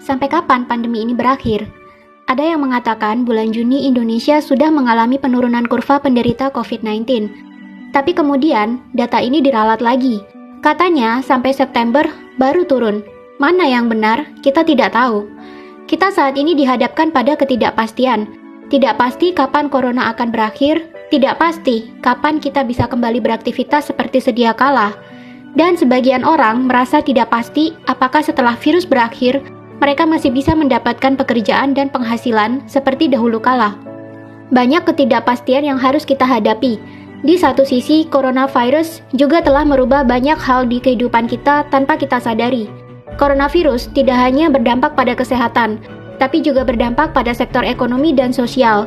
Sampai kapan pandemi ini berakhir? Ada yang mengatakan bulan Juni Indonesia sudah mengalami penurunan kurva penderita COVID-19. Tapi kemudian data ini diralat lagi. Katanya sampai September baru turun. Mana yang benar? Kita tidak tahu. Kita saat ini dihadapkan pada ketidakpastian. Tidak pasti kapan corona akan berakhir, tidak pasti kapan kita bisa kembali beraktivitas seperti sedia kala. Dan sebagian orang merasa tidak pasti apakah setelah virus berakhir, mereka masih bisa mendapatkan pekerjaan dan penghasilan seperti dahulu kala. Banyak ketidakpastian yang harus kita hadapi. Di satu sisi, coronavirus juga telah merubah banyak hal di kehidupan kita tanpa kita sadari. Coronavirus tidak hanya berdampak pada kesehatan, tapi juga berdampak pada sektor ekonomi dan sosial.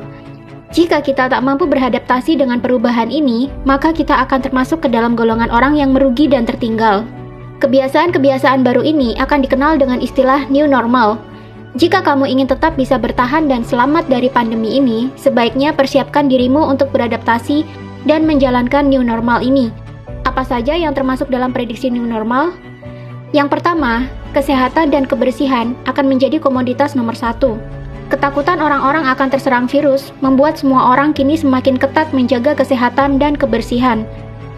Jika kita tak mampu beradaptasi dengan perubahan ini, maka kita akan termasuk ke dalam golongan orang yang merugi dan tertinggal. Kebiasaan-kebiasaan baru ini akan dikenal dengan istilah new normal. Jika kamu ingin tetap bisa bertahan dan selamat dari pandemi ini, sebaiknya persiapkan dirimu untuk beradaptasi dan menjalankan new normal ini. Apa saja yang termasuk dalam prediksi new normal? Yang pertama, kesehatan dan kebersihan akan menjadi komoditas nomor 1. Ketakutan orang-orang akan terserang virus membuat semua orang kini semakin ketat menjaga kesehatan dan kebersihan.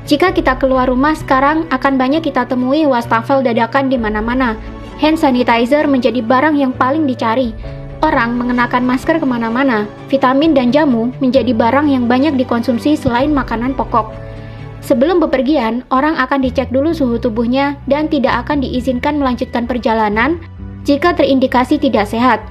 Jika kita keluar rumah sekarang, akan banyak kita temui wastafel dadakan di mana-mana. Hand sanitizer menjadi barang yang paling dicari. Orang mengenakan masker kemana-mana. Vitamin dan jamu menjadi barang yang banyak dikonsumsi selain makanan pokok. Sebelum bepergian, orang akan dicek dulu suhu tubuhnya dan tidak akan diizinkan melanjutkan perjalanan jika terindikasi tidak sehat.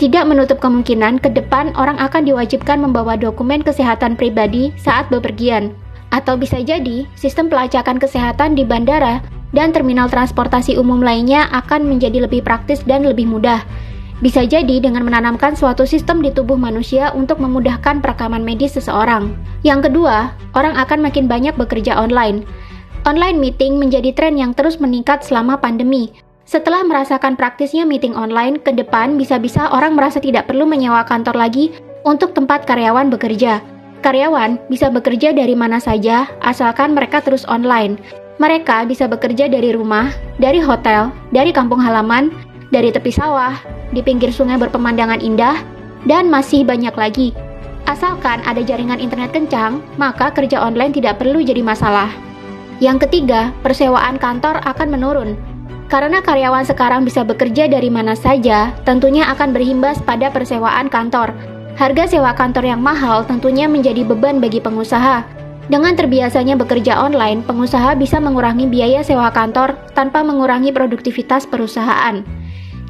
Tidak menutup kemungkinan ke depan orang akan diwajibkan membawa dokumen kesehatan pribadi saat bepergian. Atau bisa jadi, sistem pelacakan kesehatan di bandara dan terminal transportasi umum lainnya akan menjadi lebih praktis dan lebih mudah. Bisa jadi dengan menanamkan suatu sistem di tubuh manusia untuk memudahkan perekaman medis seseorang. Yang kedua, orang akan makin banyak bekerja online. Online meeting menjadi tren yang terus meningkat selama pandemi. Setelah merasakan praktisnya meeting online, ke depan bisa-bisa orang merasa tidak perlu menyewa kantor lagi untuk tempat karyawan bekerja. Karyawan bisa bekerja dari mana saja, asalkan mereka terus online. Mereka bisa bekerja dari rumah, dari hotel, dari kampung halaman, dari tepi sawah, di pinggir sungai berpemandangan indah, dan masih banyak lagi. Asalkan ada jaringan internet kencang, maka kerja online tidak perlu jadi masalah. Yang ketiga, persewaan kantor akan menurun. Karena karyawan sekarang bisa bekerja dari mana saja, tentunya akan berimbas pada persewaan kantor. Harga sewa kantor yang mahal tentunya menjadi beban bagi pengusaha. Dengan terbiasanya bekerja online, pengusaha bisa mengurangi biaya sewa kantor tanpa mengurangi produktivitas perusahaan.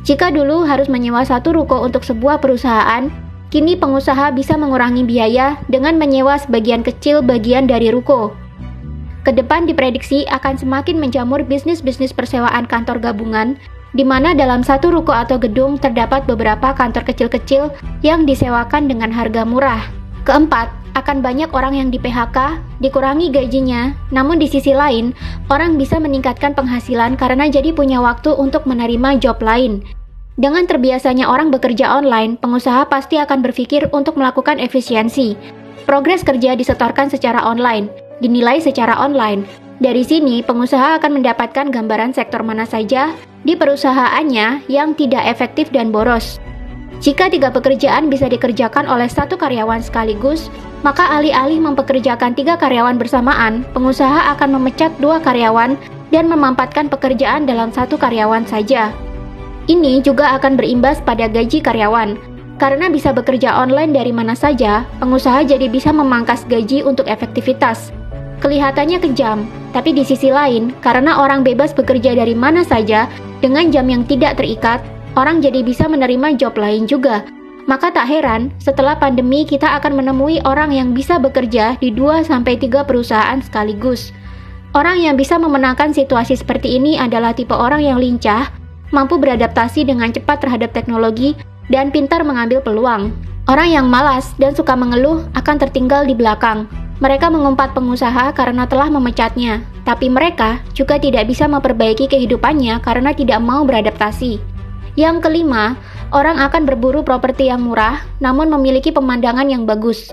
Jika dulu harus menyewa satu ruko untuk sebuah perusahaan, kini pengusaha bisa mengurangi biaya dengan menyewa sebagian kecil bagian dari ruko. Kedepan diprediksi akan semakin menjamur bisnis-bisnis persewaan kantor gabungan, di mana dalam satu ruko atau gedung terdapat beberapa kantor kecil-kecil yang disewakan dengan harga murah. Keempat, akan banyak orang yang di-PHK, dikurangi gajinya, namun di sisi lain, orang bisa meningkatkan penghasilan karena jadi punya waktu untuk menerima job lain. Dengan terbiasanya orang bekerja online, pengusaha pasti akan berpikir untuk melakukan efisiensi. Progres kerja disetorkan secara online, dinilai secara online. Dari sini, pengusaha akan mendapatkan gambaran sektor mana saja di perusahaannya yang tidak efektif dan boros. Jika 3 pekerjaan bisa dikerjakan oleh 1 karyawan sekaligus, maka alih-alih mempekerjakan 3 karyawan bersamaan, pengusaha akan memecat 2 karyawan dan memampatkan pekerjaan dalam 1 karyawan saja. Ini juga akan berimbas pada gaji karyawan. Karena bisa bekerja online dari mana saja, pengusaha jadi bisa memangkas gaji untuk efektivitas. Kelihatannya kejam, tapi di sisi lain, karena orang bebas bekerja dari mana saja dengan jam yang tidak terikat, orang jadi bisa menerima job lain juga. Maka tak heran, setelah pandemi kita akan menemui orang yang bisa bekerja di 2-3 perusahaan sekaligus. Orang yang bisa memenangkan situasi seperti ini adalah tipe orang yang lincah, mampu beradaptasi dengan cepat terhadap teknologi, dan pintar mengambil peluang. Orang yang malas dan suka mengeluh akan tertinggal di belakang. Mereka mengumpat pengusaha karena telah memecatnya, tapi mereka juga tidak bisa memperbaiki kehidupannya karena tidak mau beradaptasi. Yang kelima, orang akan berburu properti yang murah namun memiliki pemandangan yang bagus.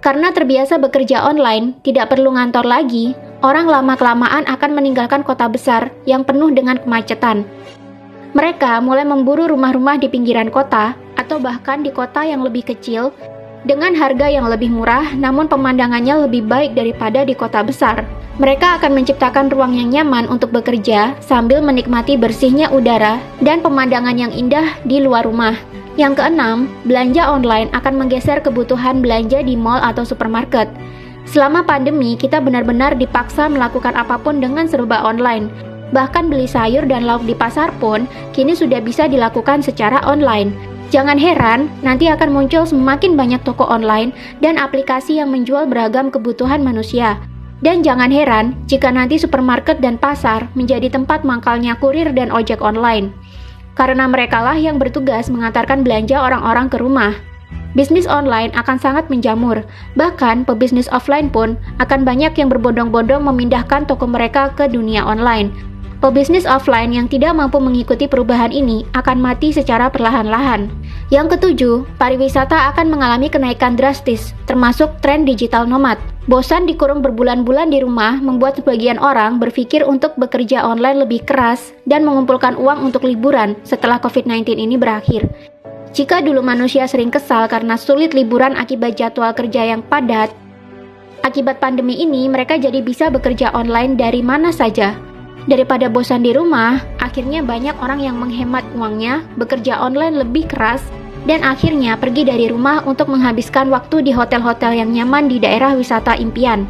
Karena terbiasa bekerja online, tidak perlu ngantor lagi, orang lama-kelamaan akan meninggalkan kota besar yang penuh dengan kemacetan. Mereka mulai memburu rumah-rumah di pinggiran kota atau bahkan di kota yang lebih kecil dengan harga yang lebih murah namun pemandangannya lebih baik daripada di kota besar. Mereka akan menciptakan ruang yang nyaman untuk bekerja sambil menikmati bersihnya udara dan pemandangan yang indah di luar rumah. Yang keenam, belanja online akan menggeser kebutuhan belanja di mall atau supermarket. Selama pandemi, kita benar-benar dipaksa melakukan apapun dengan serba online. Bahkan beli sayur dan lauk di pasar pun kini sudah bisa dilakukan secara online. Jangan heran, nanti akan muncul semakin banyak toko online dan aplikasi yang menjual beragam kebutuhan manusia. Dan jangan heran jika nanti supermarket dan pasar menjadi tempat mangkalnya kurir dan ojek online. Karena merekalah yang bertugas mengantarkan belanja orang-orang ke rumah. Bisnis online akan sangat menjamur, bahkan pebisnis offline pun akan banyak yang berbondong-bondong memindahkan toko mereka ke dunia online. Pebisnis offline yang tidak mampu mengikuti perubahan ini akan mati secara perlahan-lahan. Yang ketujuh, pariwisata akan mengalami kenaikan drastis, termasuk tren digital nomad. Bosan dikurung berbulan-bulan di rumah membuat sebagian orang berpikir untuk bekerja online lebih keras dan mengumpulkan uang untuk liburan setelah COVID-19 ini berakhir. Jika dulu manusia sering kesal karena sulit liburan akibat jadwal kerja yang padat, akibat pandemi ini mereka jadi bisa bekerja online dari mana saja. Daripada bosan di rumah, akhirnya banyak orang yang menghemat uangnya, bekerja online lebih keras, dan akhirnya pergi dari rumah untuk menghabiskan waktu di hotel-hotel yang nyaman di daerah wisata impian.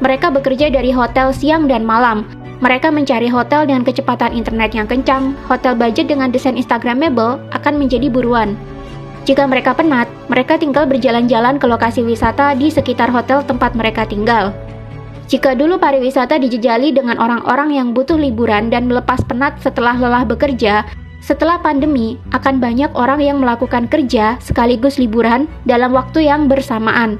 Mereka bekerja dari hotel siang dan malam. Mereka mencari hotel dengan kecepatan internet yang kencang, hotel budget dengan desain Instagramable akan menjadi buruan. Jika mereka penat, mereka tinggal berjalan-jalan ke lokasi wisata di sekitar hotel tempat mereka tinggal. Jika dulu pariwisata dijejali dengan orang-orang yang butuh liburan dan melepas penat setelah lelah bekerja, setelah pandemi akan banyak orang yang melakukan kerja sekaligus liburan dalam waktu yang bersamaan.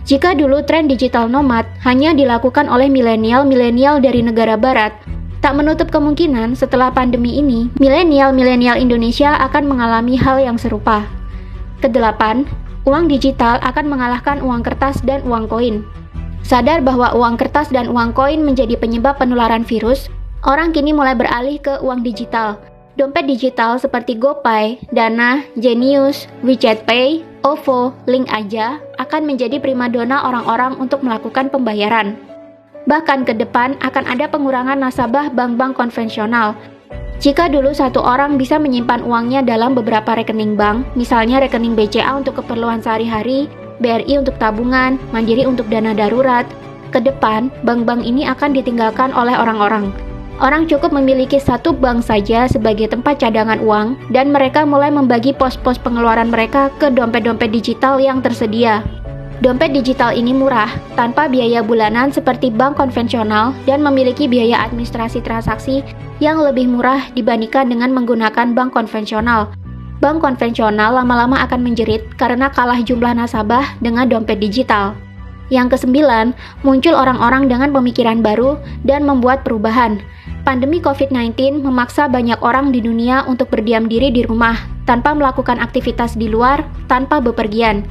Jika dulu tren digital nomad hanya dilakukan oleh milenial-milenial dari negara barat, tak menutup kemungkinan setelah pandemi ini, milenial-milenial Indonesia akan mengalami hal yang serupa. Kedelapan, uang digital akan mengalahkan uang kertas dan uang koin. Sadar bahwa uang kertas dan uang koin menjadi penyebab penularan virus, orang kini mulai beralih ke uang digital. Dompet digital seperti GoPay, Dana, Genius, WeChat Pay, OVO, Link Aja akan menjadi primadona orang-orang untuk melakukan pembayaran. Bahkan ke depan akan ada pengurangan nasabah bank-bank konvensional. Jika dulu satu orang bisa menyimpan uangnya dalam beberapa rekening bank, misalnya rekening BCA untuk keperluan sehari-hari, BRI untuk tabungan, Mandiri untuk dana darurat, ke depan bank-bank ini akan ditinggalkan oleh orang-orang. Orang cukup memiliki satu bank saja sebagai tempat cadangan uang, dan mereka mulai membagi pos-pos pengeluaran mereka ke dompet-dompet digital yang tersedia. Dompet digital ini murah, tanpa biaya bulanan seperti bank konvensional, dan memiliki biaya administrasi transaksi yang lebih murah dibandingkan dengan menggunakan bank konvensional. Bank konvensional lama-lama akan menjerit karena kalah jumlah nasabah dengan dompet digital. Yang kesembilan, muncul orang-orang dengan pemikiran baru dan membuat perubahan. Pandemi COVID-19 memaksa banyak orang di dunia untuk berdiam diri di rumah, tanpa melakukan aktivitas di luar, tanpa bepergian.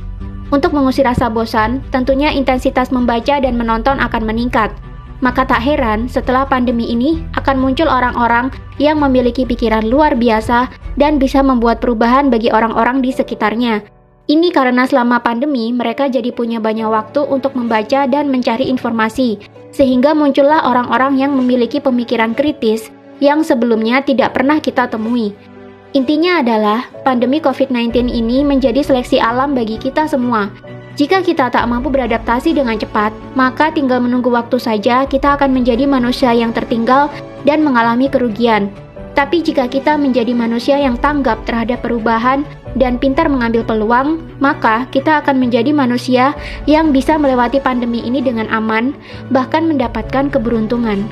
Untuk mengusir rasa bosan, tentunya intensitas membaca dan menonton akan meningkat. Maka tak heran setelah pandemi ini akan muncul orang-orang yang memiliki pikiran luar biasa dan bisa membuat perubahan bagi orang-orang di sekitarnya. Ini karena selama pandemi mereka jadi punya banyak waktu untuk membaca dan mencari informasi, sehingga muncullah orang-orang yang memiliki pemikiran kritis yang sebelumnya tidak pernah kita temui. Intinya adalah, pandemi COVID-19 ini menjadi seleksi alam bagi kita semua. Jika kita tak mampu beradaptasi dengan cepat, maka tinggal menunggu waktu saja kita akan menjadi manusia yang tertinggal dan mengalami kerugian. Tapi jika kita menjadi manusia yang tanggap terhadap perubahan dan pintar mengambil peluang, maka kita akan menjadi manusia yang bisa melewati pandemi ini dengan aman, bahkan mendapatkan keberuntungan.